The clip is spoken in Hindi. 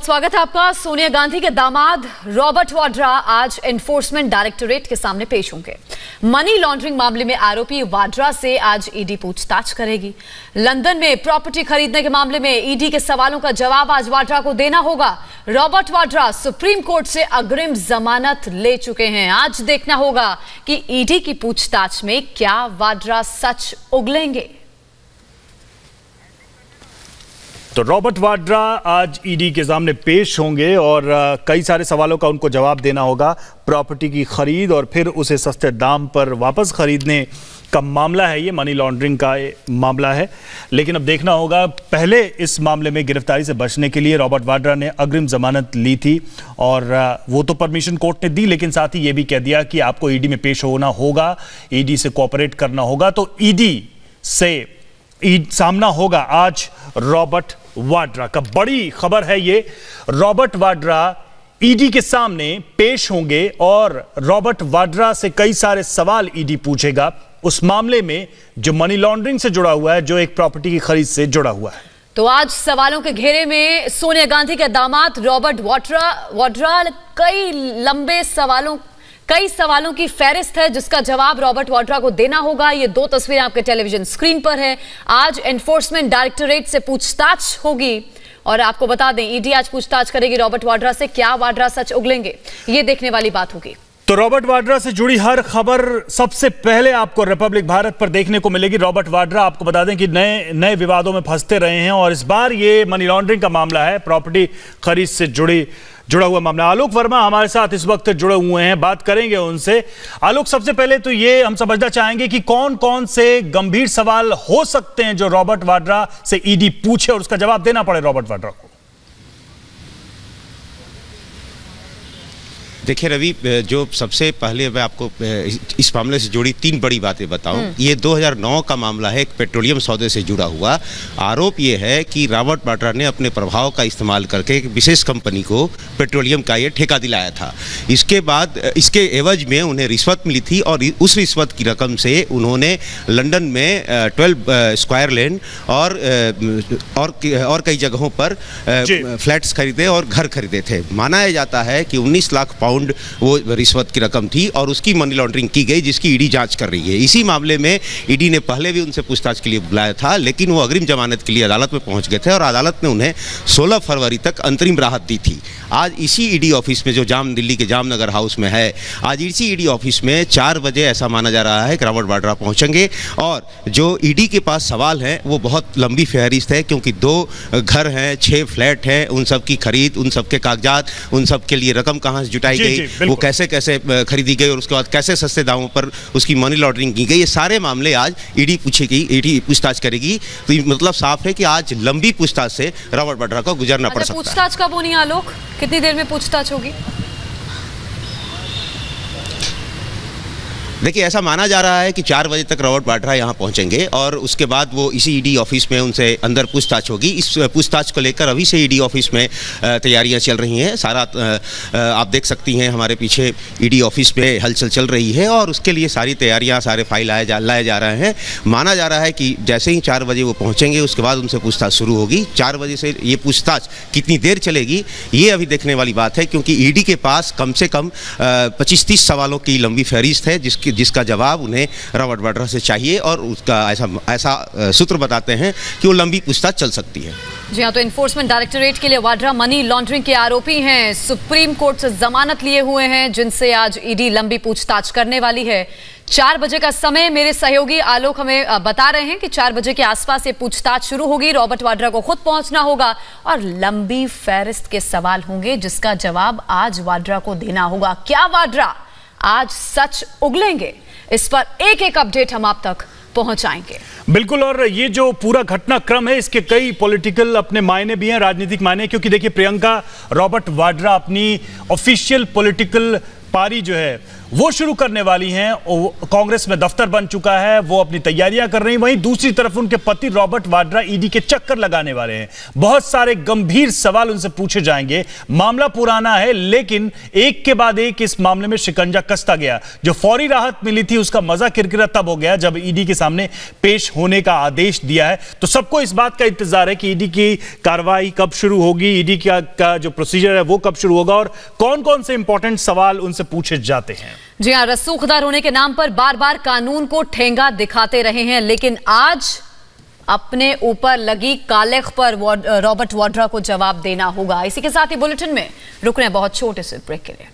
स्वागत है आपका। सोनिया गांधी के दामाद रॉबर्ट वाड्रा आज एनफोर्समेंट डायरेक्टोरेट के सामने पेश होंगे। मनी लॉन्ड्रिंग मामले में आरोपी वाड्रा से आज ईडी पूछताछ करेगी। लंदन में प्रॉपर्टी खरीदने के मामले में ईडी के सवालों का जवाब आज वाड्रा को देना होगा। रॉबर्ट वाड्रा सुप्रीम कोर्ट से अग्रिम जमानत ले चुके हैं। आज देखना होगा कि ईडी की पूछताछ में क्या वाड्रा सच उगलेंगे। तो रॉबर्ट वाड्रा आज ईडी के सामने पेश होंगे और कई सारे सवालों का उनको जवाब देना होगा। प्रॉपर्टी की खरीद और फिर उसे सस्ते दाम पर वापस खरीदने का मामला है, ये मनी लॉन्ड्रिंग का मामला है। लेकिन अब देखना होगा, पहले इस मामले में गिरफ्तारी से बचने के लिए रॉबर्ट वाड्रा ने अग्रिम जमानत ली थी और वो तो परमिशन कोर्ट ने दी, लेकिन साथ ही ये भी कह दिया कि आपको ईडी में पेश होना होगा, ईडी से कोऑपरेट करना होगा। तो ईडी से सामना होगा आज रॉबर्ट वाड्रा का। बड़ी खबर है ये, रॉबर्ट वाड्रा ईडी के सामने पेश होंगे और रॉबर्ट वाड्रा से कई सारे सवाल ईडी पूछेगा उस मामले में जो मनी लॉन्ड्रिंग से जुड़ा हुआ है, जो एक प्रॉपर्टी की खरीद से जुड़ा हुआ है। तो आज सवालों के घेरे में सोनिया गांधी के दामाद रॉबर्ट वाड्रा कई सवालों की फहरिस्त है जिसका जवाब रॉबर्ट वाड्रा को देना होगा। ये दो तस्वीरें आपके टेलीविजन स्क्रीन पर है। आज एनफोर्समेंट डायरेक्टोरेट से पूछताछ होगी और आपको बता दें ईडी आज पूछताछ करेगी रॉबर्ट वाड्रा से। क्या वाड्रा सच उगलेंगे, ये देखने वाली बात होगी। तो रॉबर्ट वाड्रा से जुड़ी हर खबर सबसे पहले आपको रिपब्लिक भारत पर देखने को मिलेगी। रॉबर्ट वाड्रा आपको बता दें कि नए विवादों में फंसते रहे हैं और इस बार ये मनी लॉन्ड्रिंग का मामला है, प्रॉपर्टी खरीद से जुड़ा हुआ मामला। आलोक वर्मा हमारे साथ इस वक्त जुड़े हुए हैं, बात करेंगे उनसे। आलोक, सबसे पहले तो ये हम समझना चाहेंगे कि कौन कौन से गंभीर सवाल हो सकते हैं जो रॉबर्ट वाड्रा से ईडी पूछे और उसका जवाब देना पड़े रॉबर्ट वाड्रा को। देखिए रवि, जो सबसे पहले मैं आपको इस मामले से जुड़ी तीन बड़ी बातें बताऊं। ये 2009 का मामला है, एक पेट्रोलियम सौदे से जुड़ा हुआ। आरोप ये है कि रॉबर्ट वाड्रा ने अपने प्रभाव का इस्तेमाल करके एक विशेष कंपनी को पेट्रोलियम का ये ठेका दिलाया था। इसके बाद इसके एवज में उन्हें रिश्वत मिली थी और उस रिश्वत की रकम से उन्होंने लंदन में 12 स्क्वायर लेन और कई जगहों पर फ्लैट्स खरीदे और घर खरीदे थे। माना जाता है कि 19 लाख पाउंड वो रिश्वत की रकम थी और उसकी मनी लॉन्ड्रिंग की गई, जिसकी ईडी जांच कर रही है। इसी मामले में ईडी ने पहले भी उनसे पूछताछ के लिए बुलाया था, लेकिन वो अग्रिम जमानत के लिए अदालत में पहुंच गए थे और अदालत ने उन्हें 16 फरवरी तक अंतरिम राहत दी थी। आज इसी ईडी ऑफिस में, जो दिल्ली के जामनगर हाउस में है, आज इसी ईडी ऑफिस में 4 बजे ऐसा माना जा रहा है कि रॉबर्ट वाड्रा पहुंचेंगे और जो ईडी के पास सवाल हैं वो बहुत लंबी फहरिस्त है, क्योंकि 2 घर हैं, 6 फ्लैट हैं, उन सब की खरीद, उन सब के कागजात, उन सब के लिए रकम कहाँ से जुटाई गई, वो कैसे खरीदी गई और उसके बाद कैसे सस्ते दामों पर उसकी मनी लॉन्ड्रिंग की गई, ये सारे मामले आज ईडी पूछेगी, ईडी पूछताछ करेगी। तो मतलब साफ है कि आज लंबी पूछताछ से रॉबर्ट वाड्रा को गुजरना पड़ सकता है। पूछताछ कब होनी है आलोक, कितनी देर में पूछताछ होगी? देखिए, ऐसा माना जा रहा है कि 4 बजे तक रॉबर्ट वाड्रा यहाँ पहुँचेंगे और उसके बाद वो इसी ईडी ऑफिस में उनसे अंदर पूछताछ होगी। इस पूछताछ को लेकर अभी से ईडी ऑफिस में तैयारियां चल रही हैं। सारा आप देख सकती हैं हमारे पीछे ईडी ऑफिस में हलचल चल रही है और उसके लिए सारी तैयारियां, सारे फाइल लाए जा रहे हैं। माना जा रहा है कि जैसे ही 4 बजे वो पहुँचेंगे उसके बाद उनसे पूछताछ शुरू होगी। 4 बजे से ये पूछताछ कितनी देर चलेगी ये अभी देखने वाली बात है, क्योंकि ईडी के पास कम से कम 25-30 सवालों की लंबी फहरिस्त है जिसका जवाब उन्हें रॉबर्ट वाड्रा से चाहिए और उसका ऐसा सूत्र बताते हैं कि वो लंबी पूछताछ चल सकती है। जी हाँ, तो एनफोर्समेंट डायरेक्टोरेट के लिए वाड्रा मनी लॉन्ड्रिंग के आरोपी हैं, सुप्रीम कोर्ट से जमानत लिए हुए हैं, जिनसे आज ईडी लंबी पूछताछ करने वाली है। 4 बजे का समय मेरे सहयोगी आलोक हमें बता रहे हैं कि 4 बजे के आसपास ये पूछताछ शुरू होगी। रॉबर्ट वाड्रा को खुद पहुंचना होगा और लंबी फहरिस्त के सवाल होंगे जिसका जवाब आज वाड्रा को देना होगा। क्या वाड्रा आज सच उगलेंगे, इस पर एक अपडेट हम आप तक पहुंचाएंगे। बिल्कुल, और ये जो पूरा घटनाक्रम है इसके कई पॉलिटिकल अपने मायने भी हैं, राजनीतिक मायने, क्योंकि देखिए प्रियंका, रॉबर्ट वाड्रा अपनी ऑफिशियल पॉलिटिकल पारी जो है वो शुरू करने वाली हैं। कांग्रेस में दफ्तर बन चुका है, वो अपनी तैयारियां कर रही हैं। वहीं दूसरी तरफ उनके पति रॉबर्ट वाड्रा ईडी के चक्कर लगाने वाले हैं। बहुत सारे गंभीर सवाल उनसे पूछे जाएंगे। मामला पुराना है, लेकिन एक के बाद एक इस मामले में शिकंजा कसता गया। जो फौरी राहत मिली थी उसका मजा किरकिरा तब हो गया जब ईडी के सामने पेश होने का आदेश दिया है। तो सबको इस बात का इंतजार है कि ईडी की कार्रवाई कब शुरू होगी, ईडी का जो प्रोसीजर है वो कब शुरू होगा और कौन कौन से इंपॉर्टेंट सवाल उनसे पूछे जाते हैं। जी हाँ, रसूखदार होने के नाम पर बार बार कानून को ठेंगा दिखाते रहे हैं, लेकिन आज अपने ऊपर लगी कालिख पर रॉबर्ट वाड्रा को जवाब देना होगा। इसी के साथ ही बुलेटिन में रुक रहे हैं बहुत छोटे से ब्रेक के लिए।